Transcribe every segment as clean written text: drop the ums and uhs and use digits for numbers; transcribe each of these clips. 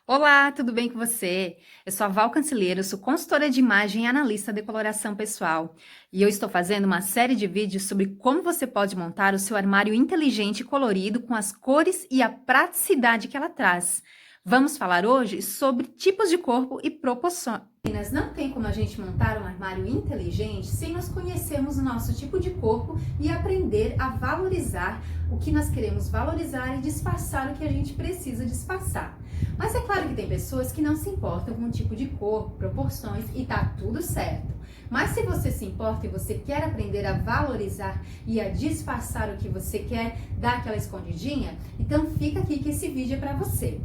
Olá, tudo bem com você? Eu sou a Val Cancelheiro, sou consultora de imagem e analista de coloração pessoal. E eu estou fazendo uma série de vídeos sobre como você pode montar o seu armário inteligente e colorido com as cores e a praticidade que ela traz. Vamos falar hoje sobre tipos de corpo e proporções. Meninas, não tem como a gente montar um armário inteligente sem nós conhecermos o nosso tipo de corpo e aprender a valorizar o que nós queremos valorizar e disfarçar o que a gente precisa disfarçar. Mas é claro que tem pessoas que não se importam com o tipo de corpo, proporções e tá tudo certo. Mas se você se importa e você quer aprender a valorizar e a disfarçar o que você quer, dar aquela escondidinha, então fica aqui que esse vídeo é para você.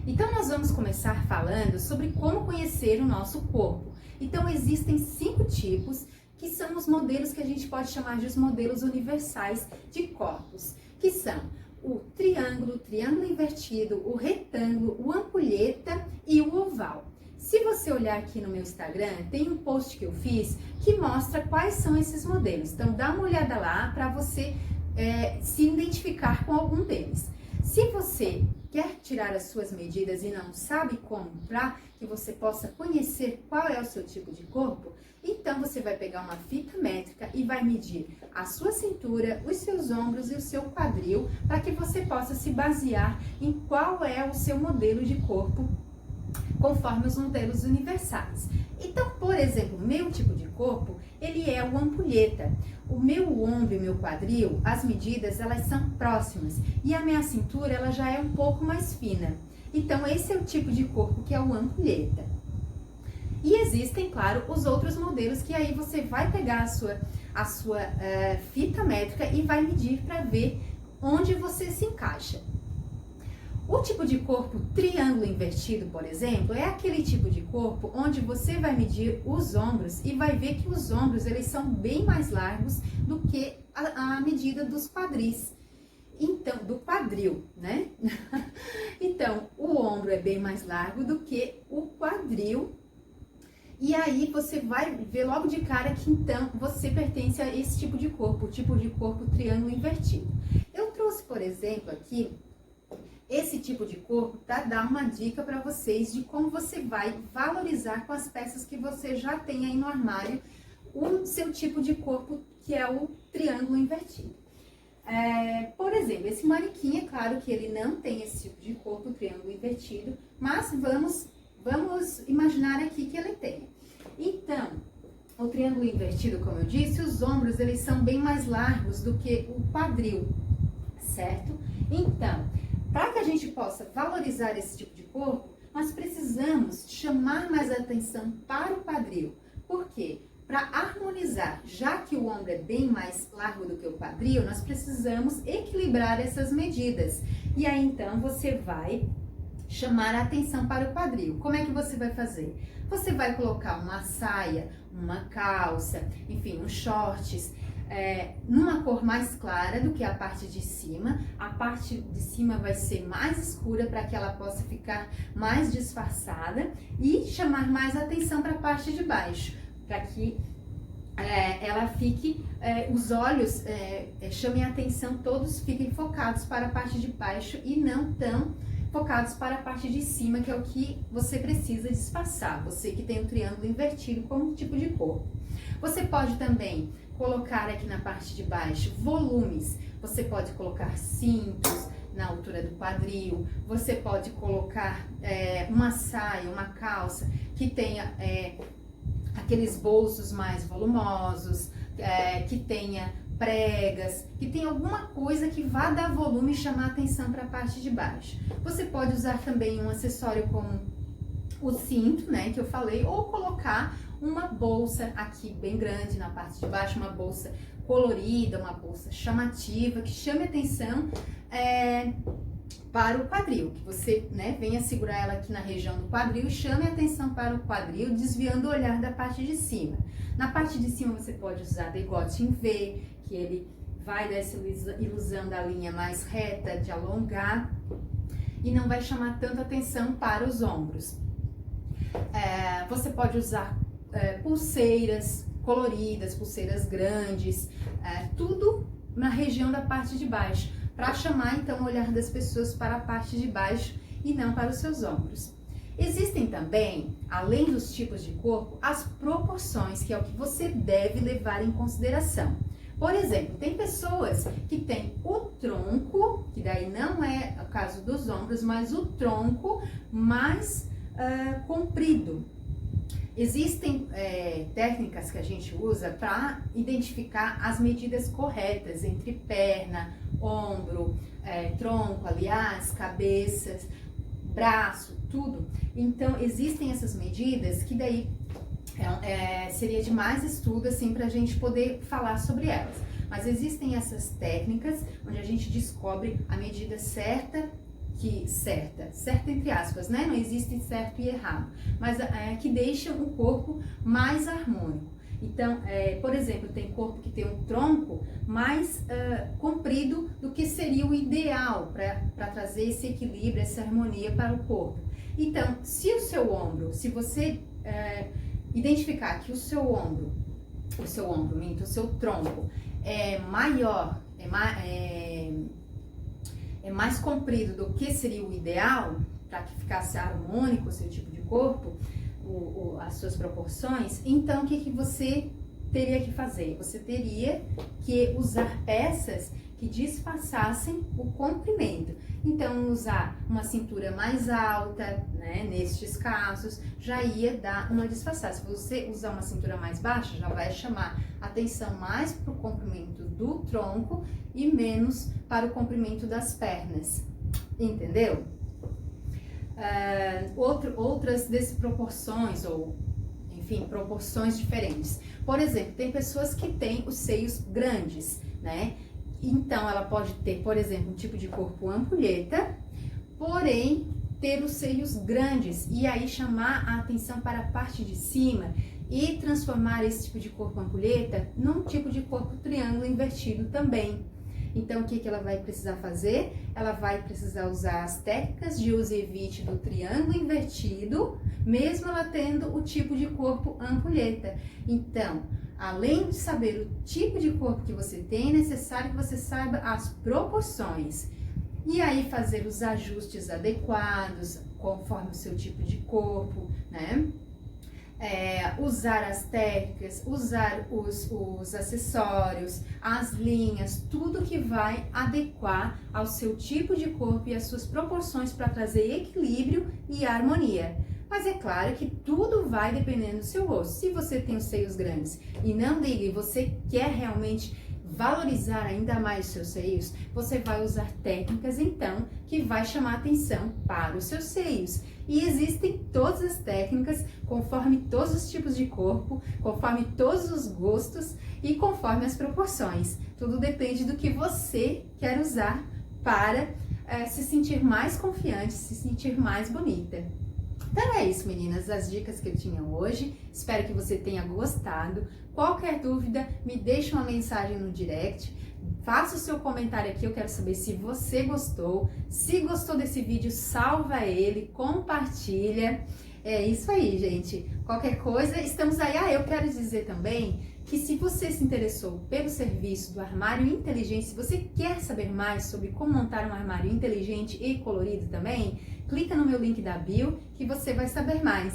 Então nós vamos começar falando sobre como conhecer o nosso corpo. Então existem 5 tipos que são os modelos que a gente pode chamar de os modelos universais de corpos, que são o triângulo invertido, o retângulo, o ampulheta e o oval. Se você olhar aqui no meu Instagram, tem um post que eu fiz que mostra quais são esses modelos. Então dá uma olhada lá para você se identificar com algum deles. Se você quer tirar as suas medidas e não sabe como, para que você possa conhecer qual é o seu tipo de corpo, então você vai pegar uma fita métrica e vai medir a sua cintura, os seus ombros e o seu quadril, para que você possa se basear em qual é o seu modelo de corpo, conforme os modelos universais. Então, por exemplo, o meu tipo de corpo, ele é o ampulheta. O meu ombro e o meu quadril, as medidas, elas são próximas. E a minha cintura, ela já é um pouco mais fina. Então, esse é o tipo de corpo que é o ampulheta. E existem, claro, os outros modelos que aí você vai pegar a sua fita métrica e vai medir para ver onde você se encaixa. O tipo de corpo triângulo invertido, por exemplo, é aquele tipo de corpo onde você vai medir os ombros e vai ver que os ombros eles são bem mais largos do que a medida dos quadris. Então, do quadril, né? Então, o ombro é bem mais largo do que o quadril. E aí você vai ver logo de cara que então você pertence a esse tipo de corpo, o tipo de corpo triângulo invertido. Eu trouxe, por exemplo, aqui esse tipo de corpo para dar uma dica para vocês de como você vai valorizar com as peças que você já tem aí no armário o seu tipo de corpo, que é o triângulo invertido. Por exemplo, esse manequim, é claro que ele não tem esse tipo de corpo, triângulo invertido, mas vamos imaginar aqui que ele tem. Então, o triângulo invertido, como eu disse, os ombros eles são bem mais largos do que o quadril, certo? Então, para que a gente possa valorizar esse tipo de corpo, nós precisamos chamar mais atenção para o quadril. Por quê? Para harmonizar, já que o ombro é bem mais largo do que o quadril, nós precisamos equilibrar essas medidas. E aí, então, você vai chamar a atenção para o quadril. Como é que você vai fazer? Você vai colocar uma saia, uma calça, enfim, uns shorts, numa cor mais clara do que a parte de cima. A parte de cima vai ser mais escura para que ela possa ficar mais disfarçada e chamar mais atenção para a parte de baixo, para que ela fique, os olhos chamem a atenção, todos fiquem focados para a parte de baixo e não tão focados para a parte de cima, que é o que você precisa disfarçar, você que tem o triângulo invertido como tipo de corpo. Você pode também colocar aqui na parte de baixo volumes, você pode colocar cintos na altura do quadril, você pode colocar uma saia, uma calça que tenha aqueles bolsos mais volumosos, que tenha pregas, que tenha alguma coisa que vá dar volume e chamar atenção para a parte de baixo. Você pode usar também um acessório como o cinto, né, que eu falei, ou colocar uma bolsa aqui bem grande na parte de baixo, uma bolsa colorida, uma bolsa chamativa, que chame atenção para o quadril, que você, né, venha segurar ela aqui na região do quadril e chame atenção para o quadril, desviando o olhar da parte de cima. Na parte de cima você pode usar decote em V, que ele vai dar essa ilusão da linha mais reta, de alongar, e não vai chamar tanta atenção para os ombros. Você pode usar pulseiras coloridas, pulseiras grandes, tudo na região da parte de baixo, para chamar então o olhar das pessoas para a parte de baixo e não para os seus ombros. Existem também, além dos tipos de corpo, as proporções, que é o que você deve levar em consideração. Por exemplo, tem pessoas que têm o tronco, que daí não é o caso dos ombros, mas o tronco mais comprido. Existem técnicas que a gente usa para identificar as medidas corretas entre perna, ombro, tronco, aliás, cabeças, braço, tudo. Então, existem essas medidas que daí seria de mais estudo assim para a gente poder falar sobre elas. Mas existem essas técnicas onde a gente descobre a medida certa entre aspas, né? Não existe certo e errado, mas que deixa o corpo mais harmônico. Então, por exemplo, tem corpo que tem um tronco mais comprido do que seria o ideal para trazer esse equilíbrio, essa harmonia para o corpo. Então, se você identificar que o seu tronco é maior, é mais comprido do que seria o ideal, para que ficasse harmônico o seu tipo de corpo, as suas proporções, então o que você teria que fazer? Você teria que usar peças que disfarçassem o comprimento. Então, usar uma cintura mais alta, né, nestes casos, já ia dar uma disfarçada. Se você usar uma cintura mais baixa, já vai chamar atenção mais para o comprimento do tronco e menos para o comprimento das pernas. Entendeu? Outras desproporções, ou enfim, proporções diferentes. Por exemplo, tem pessoas que têm os seios grandes, né? Então, ela pode ter, por exemplo, um tipo de corpo ampulheta, porém, ter os seios grandes e aí chamar a atenção para a parte de cima e transformar esse tipo de corpo ampulheta num tipo de corpo triângulo invertido também. Então, o que ela vai precisar fazer? Ela vai precisar usar as técnicas de use e evite do triângulo invertido, mesmo ela tendo o tipo de corpo ampulheta. Então, além de saber o tipo de corpo que você tem, é necessário que você saiba as proporções. E aí fazer os ajustes adequados, conforme o seu tipo de corpo, né? Usar as técnicas, usar os acessórios, as linhas, tudo que vai adequar ao seu tipo de corpo e às suas proporções para trazer equilíbrio e harmonia. Mas é claro que tudo vai dependendo do seu rosto. Se você tem os seios grandes e não liga, e você quer realmente valorizar ainda mais os seus seios, você vai usar técnicas então que vai chamar atenção para os seus seios. E existem todas as técnicas conforme todos os tipos de corpo, conforme todos os gostos e conforme as proporções. Tudo depende do que você quer usar para se sentir mais confiante, se sentir mais bonita. Então é isso, meninas, as dicas que eu tinha hoje. Espero que você tenha gostado. Qualquer dúvida, me deixa uma mensagem no direct. Faça o seu comentário aqui, eu quero saber se você gostou. Se gostou desse vídeo, salva ele, compartilha. É isso aí, gente. Qualquer coisa, estamos aí. Eu quero dizer também que se você se interessou pelo serviço do armário inteligente, se você quer saber mais sobre como montar um armário inteligente e colorido também, clica no meu link da bio que você vai saber mais.